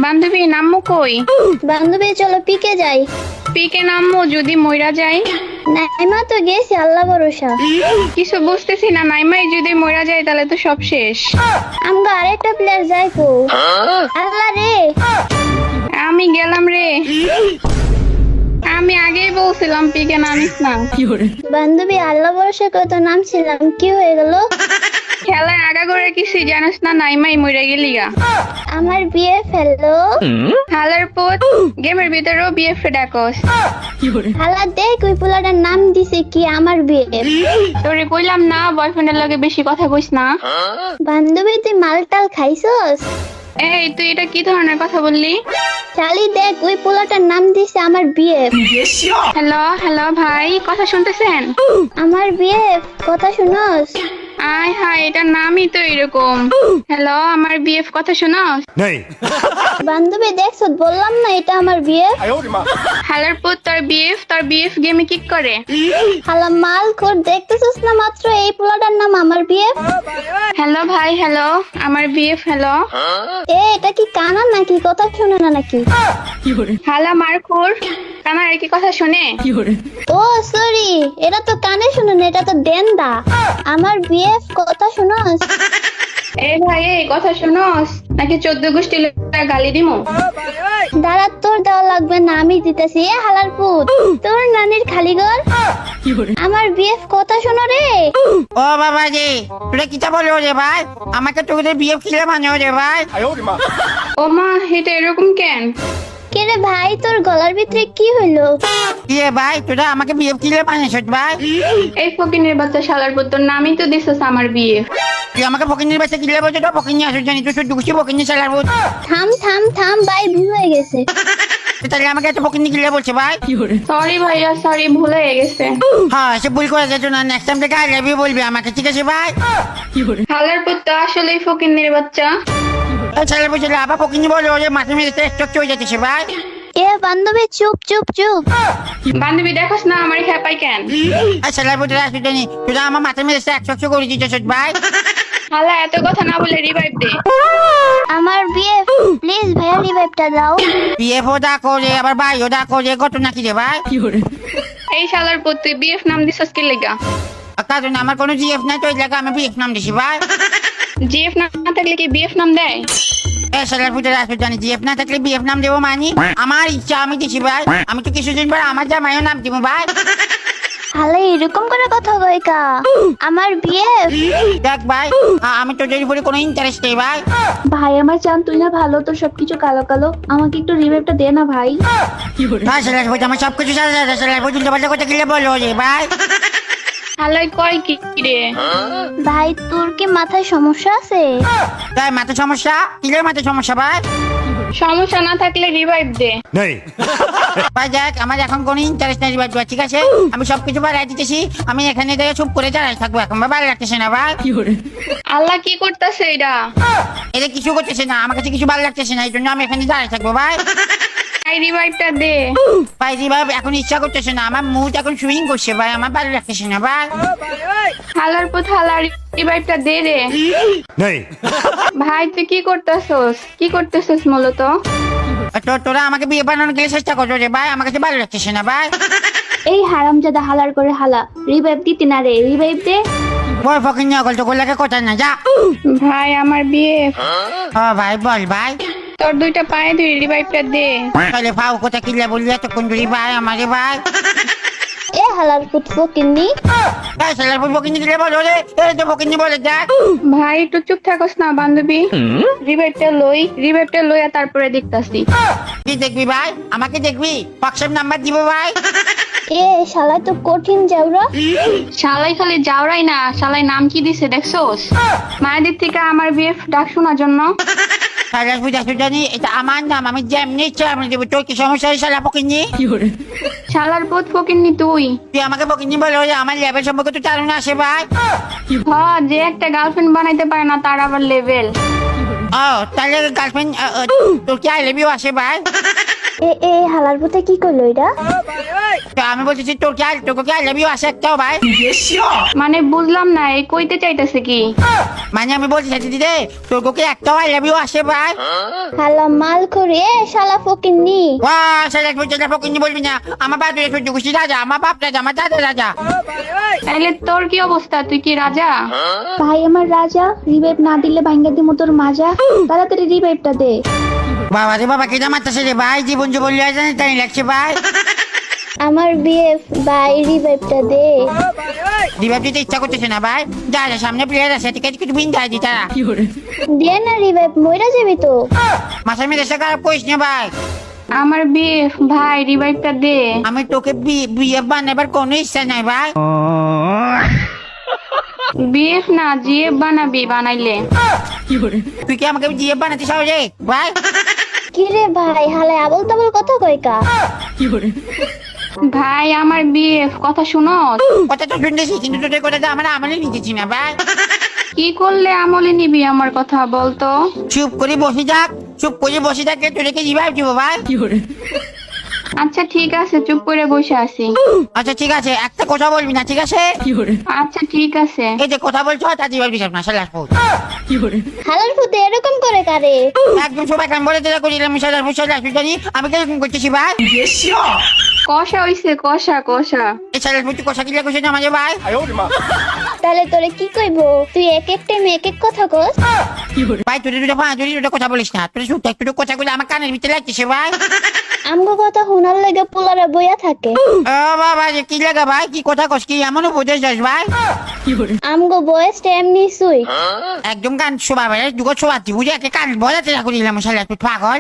বান্ধবী নামমু কই? বান্ধবী চলো পিকে যাই। পিকে নামমু যদি মইরা যাই? নাইমা তো গেছি, আল্লাহ ভরসা। কিছু বুঝতেছি না, নাইমাই যদি মইরা যায় তাহলে তো সব শেষ। আমগো আরেকটা প্লেয়ার যাই কো। আল্লাহ রে, আমি গেলাম রে। আমি আগেই বলছিলাম পিকে নামিস না। বান্ধবী আল্লাহ ভরসা কত নামছিলাম, কি হয়ে গেল? খেলার আগা করে কিছু জানিস না, নাইমাই মইরা গেলি গা। আমার বিয়ে ফেললো। হালার পুত, গেমের ভিতরেও বিএফ ডাকস। হালা দেখ ওই পোলাটার নাম দিছে কি আমার বিয়ে। তোরে কইলাম না বয়ফ্রেন্ডের লগে বেশি কথা কইস না। বান্ধবী তুই মালটাল খাইছস? এই তুই এটা কি ধরনের কথা বললি? শালি দেখ ওই পোলাটার নাম দিছে আমার বিয়ে। হ্যালো হ্যালো ভাই, কথা শুনতেছেন? আমার বিয়ে, কথা শুনস? আয় হায়, এটার নামই তো এরকম। হ্যালো, আমার বিএফ কথা শুনস? বান্ধবী দেখছ, বললাম না এটা আমার বিয়ে। হালার পুত, তোর বিএফ গেমে কিক করে। হালা মাল খোর, দেখতেছস না মাত্র এই পোলাটার নাম আমার বিয়ে। হ্যালো ভাই, হ্যালো আমার বিএফ। হ্যালো এটা কি কানা নাকি, কথা শুনে না নাকি? হালা মারখোর, কানার কি কথা শুনে? ও সরি, এটা তো কানে শুনে না, এটা তো দেন্দা। আমার বিয়ে, কথা শুনস? এ ভাই, এই কথা শুনস নাকি 14 গোষ্ঠী গালি দিমু? দাঁড়া, তোর দেওয়া লাগবে না, আমি দিতেছি। এ হালার পুত, তোর নানির খালি ঘর। আমার বিয়ে, কথা শোনো রে। ও বাবা রে, তোরা কিতা বলো রে ভাই? আমাকে তোদের বিয়ে খিলে মানে রে ভাই। ও মা, এটা এরকম কেন? কে রে ভাই, তোর গলার ভিতরে কি হইলো? কি রে ভাই, তোরা আমাকে বিয়ে খিলে মানিস ভাই? এই ফকিনের বাচ্চা শালার পুত, তোর নামই তো দিছস আমার বিয়ে। তুই আমাকে ফকিনের বাচ্চা কিলে বলছো, তো ফকিনি আসো জানি তুই শুধু খুশি ফকিনি চালার বোধ। থাম থাম থাম ভাই, ভুল হয়ে গেছে। তাহলে আমাকে এত ফকিনি কিলে বলছে ভাই? সরি ভাইয়া, সরি, ভুল হয়ে গেছে। হ্যাঁ, সে ভুল করে যেত না, নেক্সট টাইম থেকে আই লাভ ইউ বলবি আমাকে, ঠিক আছে ভাই? শালার পুত তো আসলেই ফকিনের বাচ্চা। এই ছেলে বুঝলে আবার ফকিনি বলে ওরে মাথা মেরে একটু চলে যাচ্ছে ভাই। এ বান্ধবী চুপ চুপ চুপ। বান্ধবী দেখোস না আমার খেপাই কেন? এই ছেলে বুঝলে আসো জানি তোরা আমার মাথা মেরে একটু করে দিচ্ছিস ভাই। হালা এত কথা না বলে রিভাইভ দে। আমার বিয়ে, প্লিজ ভাইয়া রিভাইভটা দাও। বিয়ে ফোদা করে আবার ভাই ওদা করে, ঘটনা কি রে ভাই? এই শালার পুত, তুই বিএফ নাম দিছস কি লেগা? কারণ আমার কোনো জিএফ নাই, তো এই জায়গায় আমি বিএফ নাম দিছি ভাই। জিএফ না থাকলে কি বিএফ নাম দেয়? এই ছেলের ভিতরে আসো জানি জিএফ না থাকলে বিএফ নাম দেবো মানি? আমার ইচ্ছা আমি দিছি ভাই। আমি তো কিছুদিন পর আমার জামাইও নাম দিব ভাই। হালে এরকম করে কথা কয় কা? আমার বিয়ে। দেখ ভাই, আমি তো যদি পরে কোনো ইন্টারেস্ট নেই ভাই। ভাই আমার চান তুই না ভালো, তোর সবকিছু কালো কালো, আমাকে একটু রিভাইভটা দে না ভাই। ভাই ছেলের ভিতরে আমার সবকিছু ছেলের পর্যন্ত পাল্টা কথা কিলে বলো রে ভাই। হালাই কয় কি রে? ভাই তোর কি মাথায় সমস্যা আছে? তাই মাথা সমস্যা? কিলের মাথা সমস্যা ভাই? সমস্যা না থাকলে রিভাইভ দে। ভাই দেখ, আমার এখন কোনো ইন্টারেস্ট নেই ভাই, ঠিক আছে? আমি সবকিছু বাড়াই দিতেছি, আমি এখানে দেখে চুপ করে দাঁড়াই থাকবো এখন, ভাই ভালো লাগতেছে না ভাই। আল্লাহ কি করতেছে এটা? এটা কিছু করতেছে না, আমার কাছে কিছু ভালো লাগতেছে না, এই জন্য আমি এখানে দাঁড়াই থাকবো ভাই। এই রিভাইভটা দে। ভাই রিভাইভ এখন ইচ্ছা করতেছে না, আমার মুড এখন সুইং করছে ভাই, আমার ভালো লাগতেছে না ভাই। হালার পুত, হালা রিভাইভটা দে রে। ভাই তুই কি করতেছস মূলত? তো তোরা আমাকে বিয়ে বানানোর গেলে চেষ্টা করছো রে ভাই, আমার কাছে ভালো লাগতেছে না ভাই। এই হারামজাদা হালার করে হালা, রিভাইভ দিতি না রে, রিভাইভ দে। বই ফকিং নিয়ে গল্প করলে কথা না, যা। ভাই আমার বিয়ে। ও ভাই বল ভাই। তোর দুইটা পায়ে ধরে রিভাইভটা দে। তাহলে ফাও কথা কিলে বললি এতক্ষণ ধরে ভাই আমারে ভাই। এ হালার পুত ফকিন্নি। এই ছেলের পর ফকিং দিলে বলো রে, এই তো ফকিং বলে দেখ। ভাই একটু চুপ থাকস না বান্ধবী। রিভাইভটা লই আর তারপরে দেখতাছি। কি দেখবি ভাই? আমাকে দেখবি? হোয়াটসঅ্যাপ নাম্বার দিব ভাই। এ শালা তো কঠিন যাওরা। শালাই খালি যাওরাই না, শালাই নাম কি দিছে দেখছোস? মায়েদের থেকে আমার বিএফ ডাক শোনার জন্য। সারাস বুঝা জানি এটা আমার নাম, আমি যেমনি ইচ্ছা আমি দেবো, তোর কি সমস্যা হয় শালা ফকিনি? শালার পুত ফকিন্নি তুই। তুই আমাকে ফকিনি বলে আমার লেভেল সম্পর্কে তো চালু না আসে ভাই। যে একটা গার্লফ্রেন্ড বানাইতে পারে না তার আবার লেভেল। ও তাহলে গার্লফ্রেন্ড তোর কি আই লাভ ইউ আসে ভাই? এ হালার পুতে কি করলো এটা? তো আমি বলতেছি তোকে কি আই লাভ ইউ আসে একটাও ভাই? মানে বুঝলাম না, এই কইতে চাইতেছে কি? মানে আমি বলতে চাইছি দিদি তোকে কি একটাও আই লাভ ইউ আসে ভাই? হালা মাল করে শালা ফকিন্নি। বাহ সারা বছর ফকিনি বলবি না, আমার বাপ সহ্য খুশি রাজা, আমার বাপ রাজা, আমার দাদা রাজা। তাইলে তোর কি অবস্থা, তুই কি রাজা? ভাই আমার রাজা, রিভাইভ না দিলে ভাঙ্গা দিমো তোর মাজা। তাড়াতাড়ি রিভাইভটা দে। বাবা রে বাবা কেটা মারতেছে রে ভাই, জীবন জীবন লিয়া জানি তাই লাগছে ভাই। আমার বিএফ ভাই রিভাইভটা দে। রিভাইভ দিতে ইচ্ছা করতেছে না ভাই, যা যা সামনে প্লেয়ার আছে টিকে কিছু বিন দেয় দি তারা। দে না রিভাইভ, মইরা যাবি তো। মাথার মেয়েদের সাথে খারাপ করিস না ভাই। আমার বিএফ ভাই রিভাইভটা দে। আমি তোকে বিয়ে বানাবার কোনো ইচ্ছা নাই ভাই। বিএফ না জিএফ বানাবি, বানাইলে তুই কি আমাকে বিয়ে বানাতে চাও রে ভাই? কি রে ভাই, হালায় আবল তাবল কথা কয় কা? ভাই আমার বিএফ কথা শুনো। কথা তো শুনতেছি কিন্তু তোদের কথাটা আমরা আমলে নিতেছি না ভাই। কি করলে আমলে নিবি আমার কথা বলতো? চুপ করে বসে থাকলে তোদেরকে রিভাইভ দিব ভাই। আচ্ছা ঠিক আছে, চুপ করে বসে আছি। আচ্ছা ঠিক আছে, একটা কথা বলবি না ঠিক আছে? আচ্ছা ঠিক আছে। এই যে কথা বলছো তা রিভাইভ দিস না শালা ফুট। হালার ফুতে এরকম করে কারে? একদম সবাই কাম বলে দিলে করিলাম শালা ফুট জানি আমি কিরকম করতেছি ভাই? কষা হইছে, কষা কষা। এই শালা ফুট কথা কিলা কইছ না আমাদের ভাই? তাহলে তোরে কি কইবো? তুই এক এক টাইমে এক এক কথা কস। ভাই তুই দুটো কথা বলিস না, তুই শুধু একটু কথা বলে আমার কানের ভিতরে লাগতেছে ভাই। আমগো কথা শোনার লাগে পোলারা বইয়া থাকে। ও বাবা যে কি লাগা ভাই, কি কথা কস, কি এমন উপদেশ দাস ভাই? আমগো বয়সটা এমনি সুই। একদম কান শোভা ভাই, দুটো শোভাতি বুঝে একে কান বলাতে রাখো দিলাম শালা তুই পাগল।